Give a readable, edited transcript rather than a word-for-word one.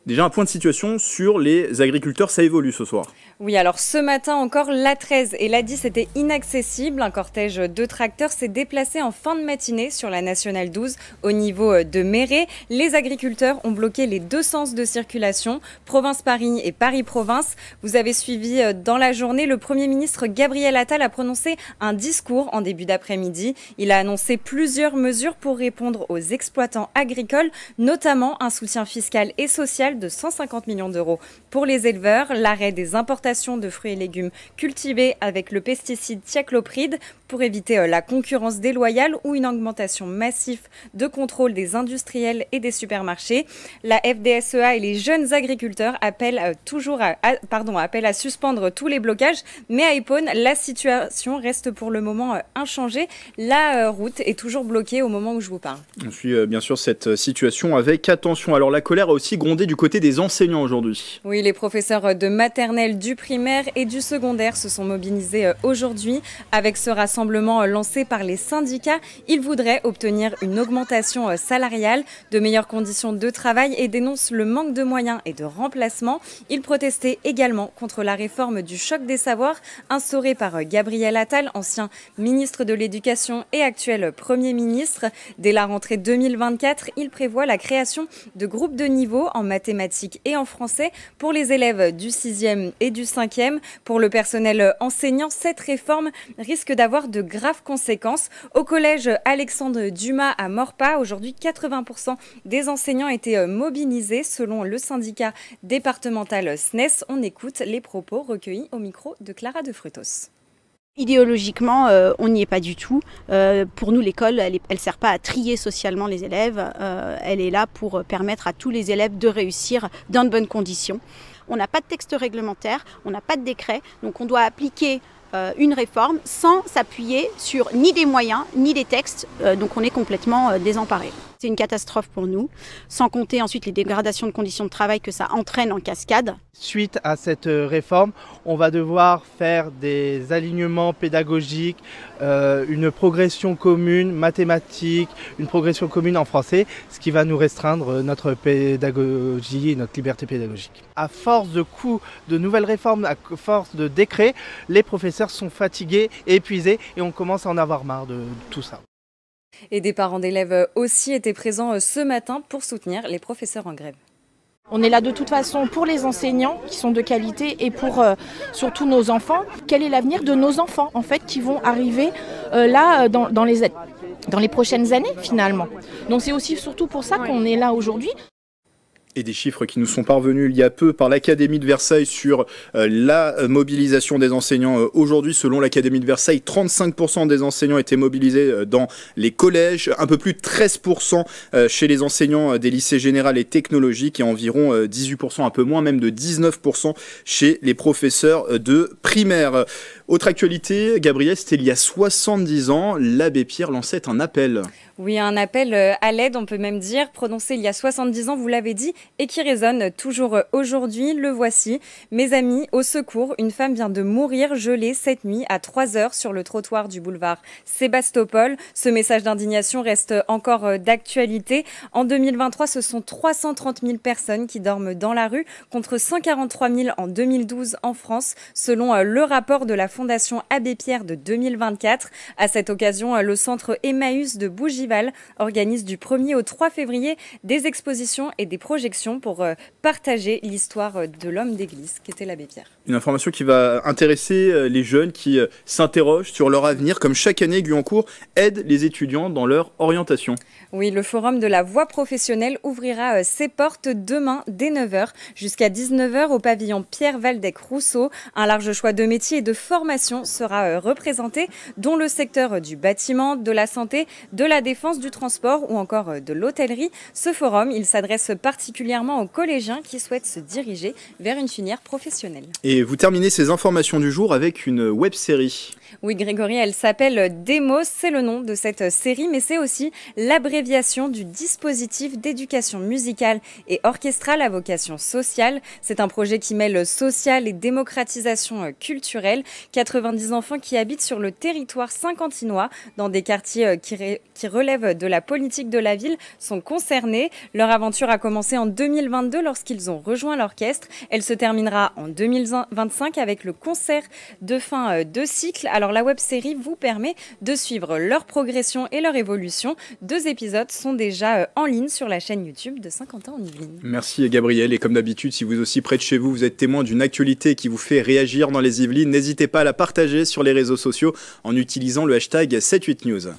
Déjà un point de situation sur les agriculteurs, ça évolue ce soir. Oui, alors ce matin encore, l'A13 et l'A10 étaient inaccessibles. Un cortège de tracteurs s'est déplacé en fin de matinée sur la Nationale 12 au niveau de Méret. Les agriculteurs ont bloqué les deux sens de circulation, Province-Paris et Paris-Province. Vous avez suivi dans la journée, le Premier ministre Gabriel Attal a prononcé un discours en début d'après-midi. Il a annoncé plusieurs mesures pour répondre aux exploitants agricoles, notamment un soutien fiscal et social de 150 millions d'euros pour les éleveurs, l'arrêt des importations de fruits et légumes cultivés avec le pesticide thiaclopride pour éviter la concurrence déloyale ou une augmentation massive de contrôle des industriels et des supermarchés. La FDSEA et les jeunes agriculteurs appellent à suspendre tous les blocages, mais à Epaune, la situation reste pour le moment inchangée. La route est toujours bloquée au moment où je vous parle. On suit bien sûr cette situation avec attention. Alors la colère a aussi grondé du côté des enseignants aujourd'hui. Oui, les professeurs de maternelle, du primaire et du secondaire se sont mobilisés aujourd'hui. Avec ce rassemblement lancé par les syndicats, ils voudraient obtenir une augmentation salariale, de meilleures conditions de travail et dénoncent le manque de moyens et de remplacement. Ils protestaient également contre la réforme du choc des savoirs instaurée par Gabriel Attal, ancien ministre de l'Éducation et actuel Premier ministre. Dès la rentrée 2024, il prévoit la création de groupes de niveau en mathématiques et en français pour les élèves du 6e et du 5e. Pour le personnel enseignant, cette réforme risque d'avoir de graves conséquences. Au collège Alexandre Dumas à Maurepas, aujourd'hui 80% des enseignants étaient mobilisés selon le syndicat départemental SNES. On écoute les propos recueillis au micro de Clara de Frutos. Idéologiquement, on n'y est pas du tout. Pour nous, l'école, elle ne sert pas à trier socialement les élèves. Elle est là pour permettre à tous les élèves de réussir dans de bonnes conditions. On n'a pas de texte réglementaire, on n'a pas de décret, donc on doit appliquer une réforme sans s'appuyer sur ni des moyens, ni des textes, donc on est complètement désemparé. C'est une catastrophe pour nous, sans compter ensuite les dégradations de conditions de travail que ça entraîne en cascade. Suite à cette réforme, on va devoir faire des alignements pédagogiques, une progression commune mathématique, une progression commune en français, ce qui va nous restreindre notre pédagogie et notre liberté pédagogique. À force de coups de nouvelles réformes, à force de décrets, les professeurs sont fatigués, épuisés et on commence à en avoir marre de tout ça. Et des parents d'élèves aussi étaient présents ce matin pour soutenir les professeurs en grève. On est là de toute façon pour les enseignants qui sont de qualité et pour surtout nos enfants. Quel est l'avenir de nos enfants en fait qui vont arriver dans les prochaines années finalement. Donc c'est aussi surtout pour ça qu'on est là aujourd'hui. Et des chiffres qui nous sont parvenus il y a peu par l'Académie de Versailles sur la mobilisation des enseignants. Aujourd'hui, selon l'Académie de Versailles, 35% des enseignants étaient mobilisés dans les collèges, un peu plus de 13% chez les enseignants des lycées généraux et technologiques et environ 18%, un peu moins même de 19% chez les professeurs de primaire. Autre actualité, Gabriel, c'était il y a 70 ans, l'abbé Pierre lançait un appel. Oui, un appel à l'aide, on peut même dire, prononcé il y a 70 ans, vous l'avez dit, et qui résonne toujours aujourd'hui. Le voici. Mes amis, au secours, une femme vient de mourir gelée cette nuit à 3h sur le trottoir du boulevard Sébastopol. Ce message d'indignation reste encore d'actualité. En 2023, ce sont 330 000 personnes qui dorment dans la rue, contre 143 000 en 2012 en France, selon le rapport de la Fondation Abbé Pierre de 2024. À cette occasion, le centre Emmaüs de Bougival organise du 1er au 3 février des expositions et des projections pour partager l'histoire de l'homme d'église qu'était l'abbé Pierre. Une information qui va intéresser les jeunes qui s'interrogent sur leur avenir. Comme chaque année, Guyancourt aide les étudiants dans leur orientation. Oui, le forum de la voie professionnelle ouvrira ses portes demain dès 9h jusqu'à 19h au pavillon Pierre Waldeck-Rousseau. Un large choix de métiers et de formations sera représenté, dont le secteur du bâtiment, de la santé, de la défense, du transport ou encore de l'hôtellerie. Ce forum, il s'adresse particulièrement aux collégiens qui souhaitent se diriger vers une filière professionnelle. Et vous terminez ces informations du jour avec une web-série. Oui, Grégory, elle s'appelle Demos, c'est le nom de cette série, mais c'est aussi l'abréviation du dispositif d'éducation musicale et orchestrale à vocation sociale. C'est un projet qui mêle social et démocratisation culturelle. 90 enfants qui habitent sur le territoire saint-quentinois, dans des quartiers qui relèvent de la politique de la ville, sont concernés. Leur aventure a commencé en 2022 lorsqu'ils ont rejoint l'orchestre. Elle se terminera en 2025 avec le concert de fin de cycle. Alors la web-série vous permet de suivre leur progression et leur évolution. 2 épisodes sont déjà en ligne sur la chaîne YouTube de Saint-Quentin-en-Yvelines. Merci Gabriel, et comme d'habitude, si vous aussi près de chez vous, vous êtes témoin d'une actualité qui vous fait réagir dans les Yvelines, n'hésitez pas à la partager sur les réseaux sociaux en utilisant le hashtag 78news.